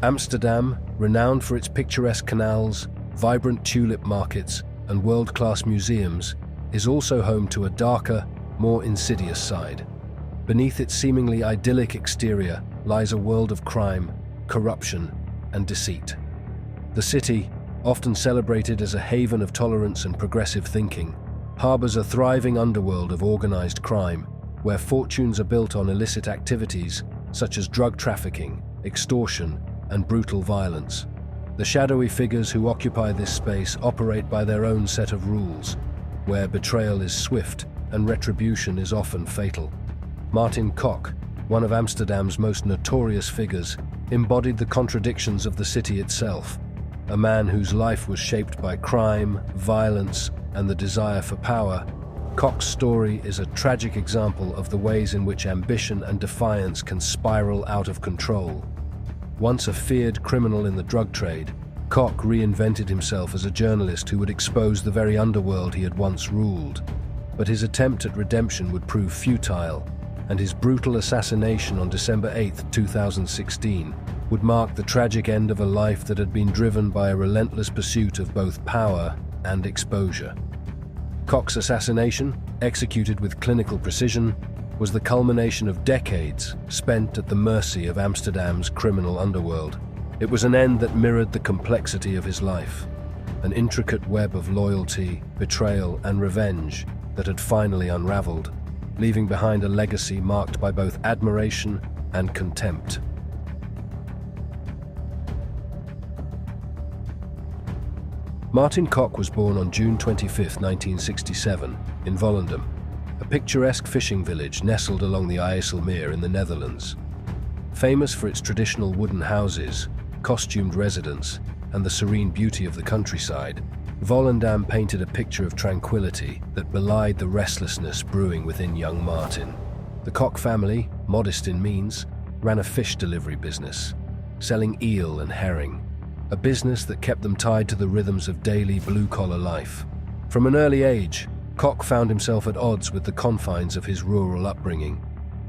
Amsterdam, renowned for its picturesque canals, vibrant tulip markets, and world-class museums, is also home to a darker, more insidious side. Beneath its seemingly idyllic exterior lies a world of crime, corruption, and deceit. The city, often celebrated as a haven of tolerance and progressive thinking, harbors a thriving underworld of organized crime, where fortunes are built on illicit activities such as drug trafficking, extortion, and brutal violence. The shadowy figures who occupy this space operate by their own set of rules, where betrayal is swift and retribution is often fatal. Martin Kok, one of Amsterdam's most notorious figures, embodied the contradictions of the city itself. A man whose life was shaped by crime, violence, and the desire for power, Kok's story is a tragic example of the ways in which ambition and defiance can spiral out of control. Once a feared criminal in the drug trade, Kok reinvented himself as a journalist who would expose the very underworld he had once ruled. But his attempt at redemption would prove futile, and his brutal assassination on December 8, 2016, would mark the tragic end of a life that had been driven by a relentless pursuit of both power and exposure. Kok's assassination, executed with clinical precision, was the culmination of decades spent at the mercy of Amsterdam's criminal underworld. It was an end that mirrored the complexity of his life, an intricate web of loyalty, betrayal, and revenge that had finally unraveled, leaving behind a legacy marked by both admiration and contempt. Martin Kok was born on June 25, 1967, in Volendam, a picturesque fishing village nestled along the IJsselmeer in the Netherlands. Famous for its traditional wooden houses, costumed residents, and the serene beauty of the countryside, Volendam painted a picture of tranquility that belied the restlessness brewing within young Martin. The Kok family, modest in means, ran a fish delivery business, selling eel and herring, a business that kept them tied to the rhythms of daily blue-collar life. From an early age, Kok found himself at odds with the confines of his rural upbringing.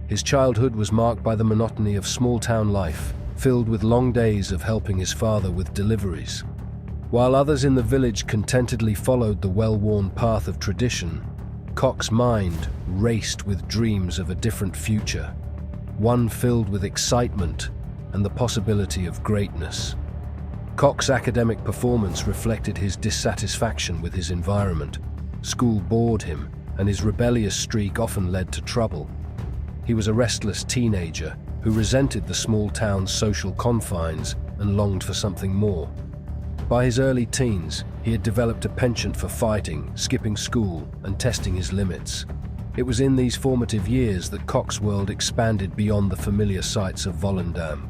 His childhood was marked by the monotony of small-town life, filled with long days of helping his father with deliveries. While others in the village contentedly followed the well-worn path of tradition, Kok's mind raced with dreams of a different future, one filled with excitement and the possibility of greatness. Kok's academic performance reflected his dissatisfaction with his environment. School bored him, and his rebellious streak often led to trouble. He was a restless teenager who resented the small town's social confines and longed for something more. By his early teens, he had developed a penchant for fighting, skipping school, and testing his limits. It was in these formative years that Kok's world expanded beyond the familiar sights of Volendam.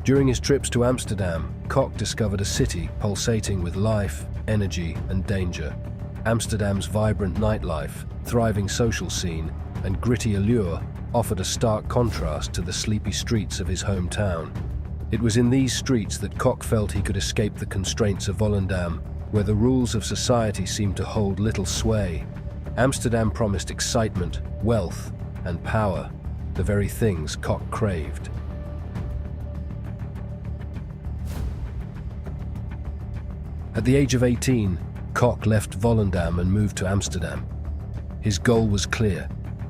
During his trips to Amsterdam, Kok discovered a city pulsating with life, energy, and danger. Amsterdam's vibrant nightlife, thriving social scene, and gritty allure offered a stark contrast to the sleepy streets of his hometown. It was in these streets that Kok felt he could escape the constraints of Volendam, where the rules of society seemed to hold little sway. Amsterdam promised excitement, wealth, and power, the very things Kok craved. At the age of 18, Kok left Volendam and moved to Amsterdam. His goal was clear: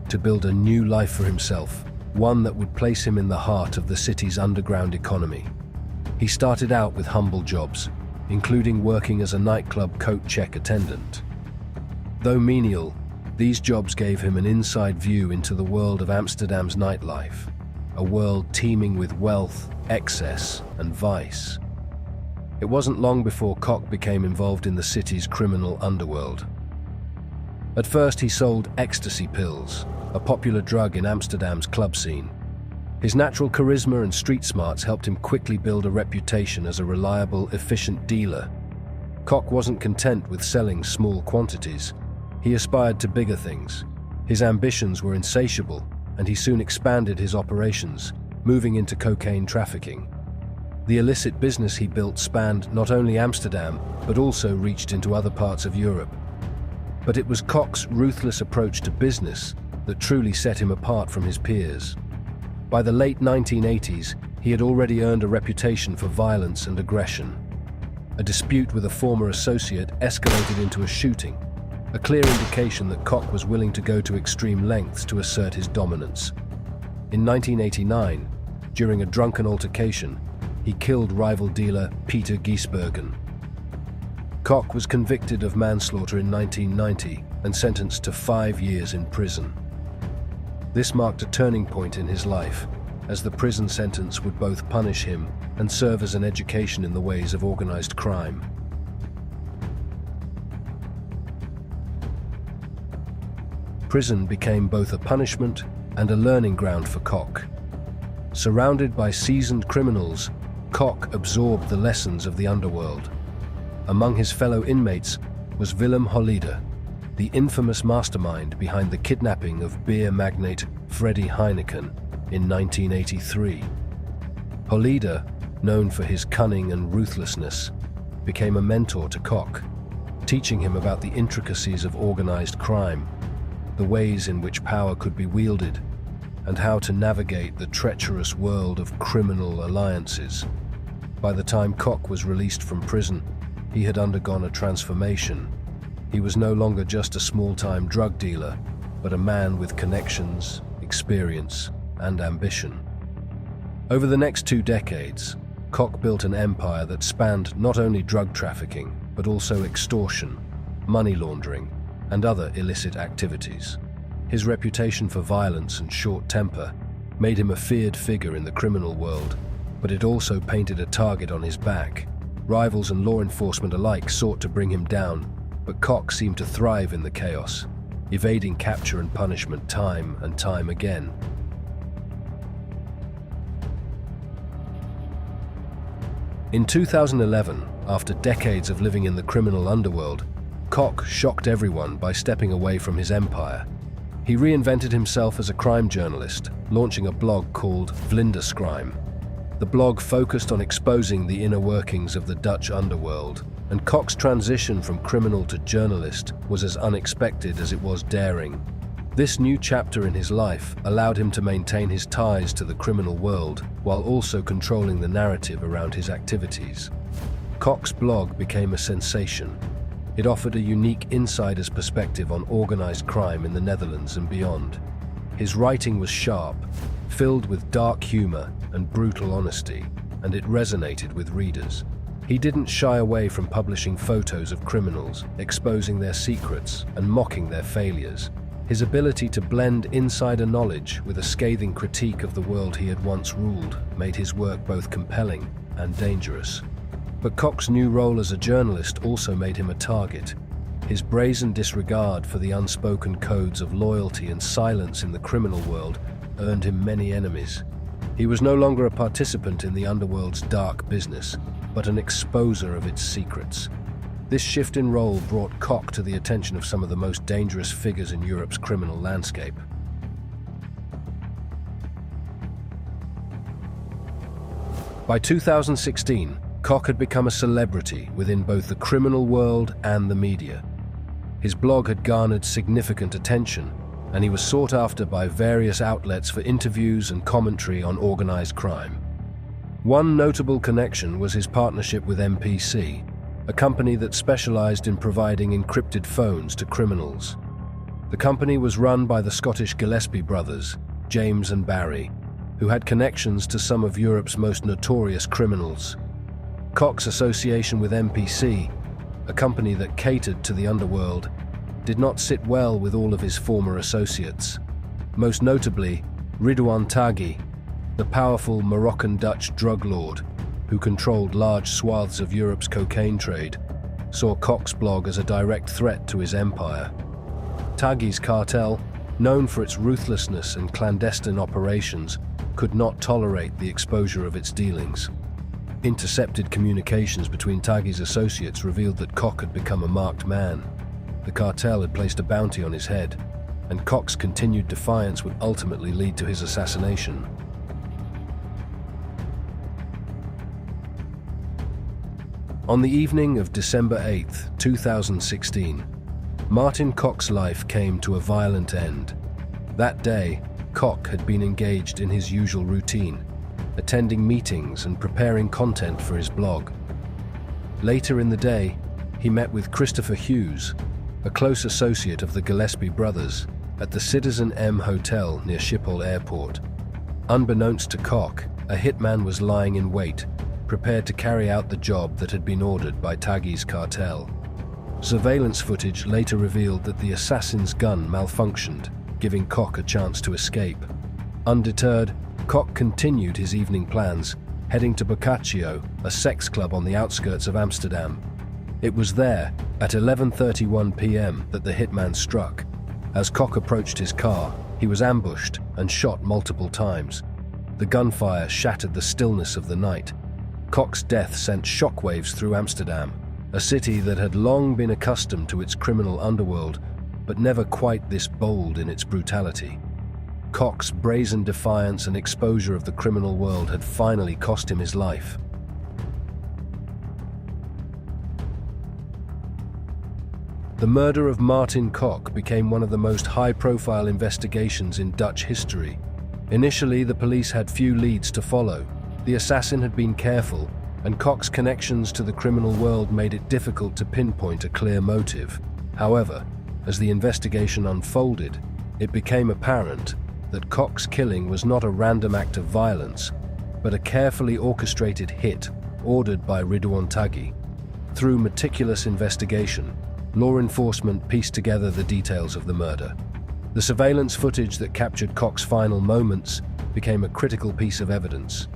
to build a new life for himself, one that would place him in the heart of the city's underground economy. He started out with humble jobs, including working as a nightclub coat check attendant. Though menial, these jobs gave him an inside view into the world of Amsterdam's nightlife, a world teeming with wealth, excess, and vice. It wasn't long before Kok became involved in the city's criminal underworld. At first, he sold ecstasy pills, a popular drug in Amsterdam's club scene. His natural charisma and street smarts helped him quickly build a reputation as a reliable, efficient dealer. Kok wasn't content with selling small quantities. He aspired to bigger things. His ambitions were insatiable, and he soon expanded his operations, moving into cocaine trafficking. The illicit business he built spanned not only Amsterdam, but also reached into other parts of Europe. But it was Kok's ruthless approach to business that truly set him apart from his peers. By the late 1980s, he he had already earned a reputation for violence and aggression. A dispute with a former associate escalated into a shooting, a clear indication that Kok was willing to go to extreme lengths to assert his dominance. In 1989, during a drunken altercation, he killed rival dealer Peter Giesbergen. Kok was convicted of manslaughter in 1990 and sentenced to 5 years in prison. This marked a turning point in his life, as the prison sentence would both punish him and serve as an education in the ways of organized crime. Prison became both a punishment and a learning ground for Kok. Surrounded by seasoned criminals, Kok absorbed the lessons of the underworld. Among his fellow inmates was Willem Holleder, the infamous mastermind behind the kidnapping of beer magnate Freddie Heineken in 1983. Holleder, known for his cunning and ruthlessness, became a mentor to Kok, teaching him about the intricacies of organized crime, the ways in which power could be wielded, and how to navigate the treacherous world of criminal alliances. By the time Kok was released from prison, he had undergone a transformation. He was no longer just a small-time drug dealer, but a man with connections, experience, and ambition. Over the next 2 decades, Kok built an empire that spanned not only drug trafficking, but also extortion, money laundering, and other illicit activities. His reputation for violence and short temper made him a feared figure in the criminal world, but it also painted a target on his back. Rivals and law enforcement alike sought to bring him down, but Kok seemed to thrive in the chaos, evading capture and punishment time and time again. In 2011, after decades of living in the criminal underworld, Kok shocked everyone by stepping away from his empire. He reinvented himself as a crime journalist, launching a blog called Vlinderscrime. The blog focused on exposing the inner workings of the Dutch underworld, and Kok's transition from criminal to journalist was as unexpected as it was daring. This new chapter in his life allowed him to maintain his ties to the criminal world while also controlling the narrative around his activities. Kok's blog became a sensation. It offered a unique insider's perspective on organized crime in the Netherlands and beyond. His writing was sharp, filled with dark humor and brutal honesty, and it resonated with readers. He didn't shy away from publishing photos of criminals, exposing their secrets and mocking their failures. His ability to blend insider knowledge with a scathing critique of the world he had once ruled made his work both compelling and dangerous. But Kok's new role as a journalist also made him a target. His brazen disregard for the unspoken codes of loyalty and silence in the criminal world earned him many enemies. He was no longer a participant in the underworld's dark business, but an exposer of its secrets. This shift in role brought Kok to the attention of some of the most dangerous figures in Europe's criminal landscape. By 2016, Kok had become a celebrity within both the criminal world and the media. His blog had garnered significant attention, and he was sought after by various outlets for interviews and commentary on organized crime. One notable connection was his partnership with MPC, a company that specialized in providing encrypted phones to criminals. The company was run by the Scottish Gillespie brothers, James and Barry, who had connections to some of Europe's most notorious criminals. Kok's association with MPC, a company that catered to the underworld, did not sit well with all of his former associates. Most notably, Ridouan Taghi, the powerful Moroccan-Dutch drug lord who controlled large swaths of Europe's cocaine trade, saw Kok's blog as a direct threat to his empire. Taghi's cartel, known for its ruthlessness and clandestine operations, could not tolerate the exposure of its dealings. Intercepted communications between Taghi's associates revealed that Kok had become a marked man. The cartel had placed a bounty on his head, and Kok's continued defiance would ultimately lead to his assassination. On the evening of December 8, 2016, Martin Kok's life came to a violent end. That day, Kok had been engaged in his usual routine. attending meetings and preparing content for his blog. Later in the day, he met with Christopher Hughes, a close associate of the Gillespie brothers, at the Citizen M Hotel near Schiphol Airport. Unbeknownst to Kok, a hitman was lying in wait, prepared to carry out the job that had been ordered by Taghi's cartel. Surveillance footage later revealed that the assassin's gun malfunctioned, giving Kok a chance to escape. Undeterred, Kok continued his evening plans, heading to Boccaccio, a sex club on the outskirts of Amsterdam. It was there, at 11:31 p.m., that the hitman struck. As Kok approached his car, he was ambushed and shot multiple times. The gunfire shattered the stillness of the night. Kok's death sent shockwaves through Amsterdam, a city that had long been accustomed to its criminal underworld, but never quite this bold in its brutality. Kok's brazen defiance and exposure of the criminal world had finally cost him his life. The murder of Martin Kok became one of the most high-profile investigations in Dutch history. Initially, the police had few leads to follow. The assassin had been careful, and Kok's connections to the criminal world made it difficult to pinpoint a clear motive. However, as the investigation unfolded, it became apparent that Kok's killing was not a random act of violence, but a carefully orchestrated hit ordered by Ridouan Taghi. Through meticulous investigation, law enforcement pieced together the details of the murder. The surveillance footage that captured Kok's final moments became a critical piece of evidence.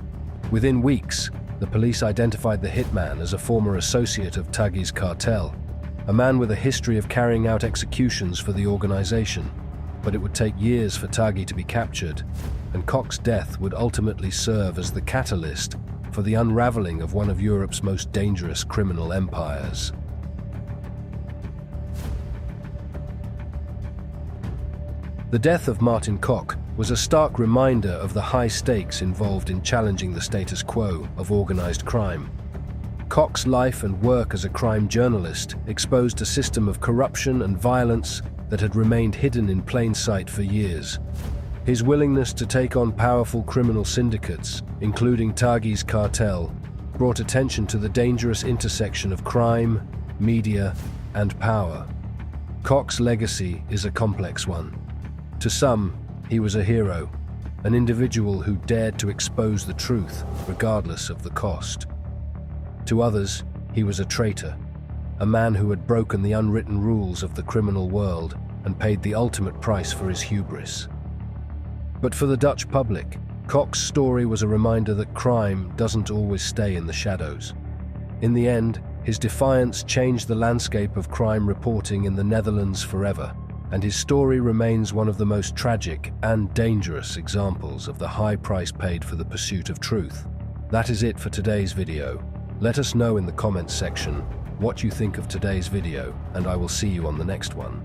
Within weeks, the police identified the hitman as a former associate of Taghi's cartel, a man with a history of carrying out executions for the organization. But it would take years for Taghi to be captured, and Kok's death would ultimately serve as the catalyst for the unraveling of one of Europe's most dangerous criminal empires. The death of Martin Kok was a stark reminder of the high stakes involved in challenging the status quo of organized crime. Kok's life and work as a crime journalist exposed a system of corruption and violence that had remained hidden in plain sight for years. His willingness to take on powerful criminal syndicates, including Taghi's cartel, brought attention to the dangerous intersection of crime, media, and power. Kok's legacy is a complex one. To some, he was a hero, an individual who dared to expose the truth, regardless of the cost. To others, he was a traitor, a man who had broken the unwritten rules of the criminal world and paid the ultimate price for his hubris. But for the Dutch public, Kok's story was a reminder that crime doesn't always stay in the shadows. In the end, his defiance changed the landscape of crime reporting in the Netherlands forever, and his story remains one of the most tragic and dangerous examples of the high price paid for the pursuit of truth. That is it for today's video. Let us know in the comments section what you think of today's video, and I will see you on the next one.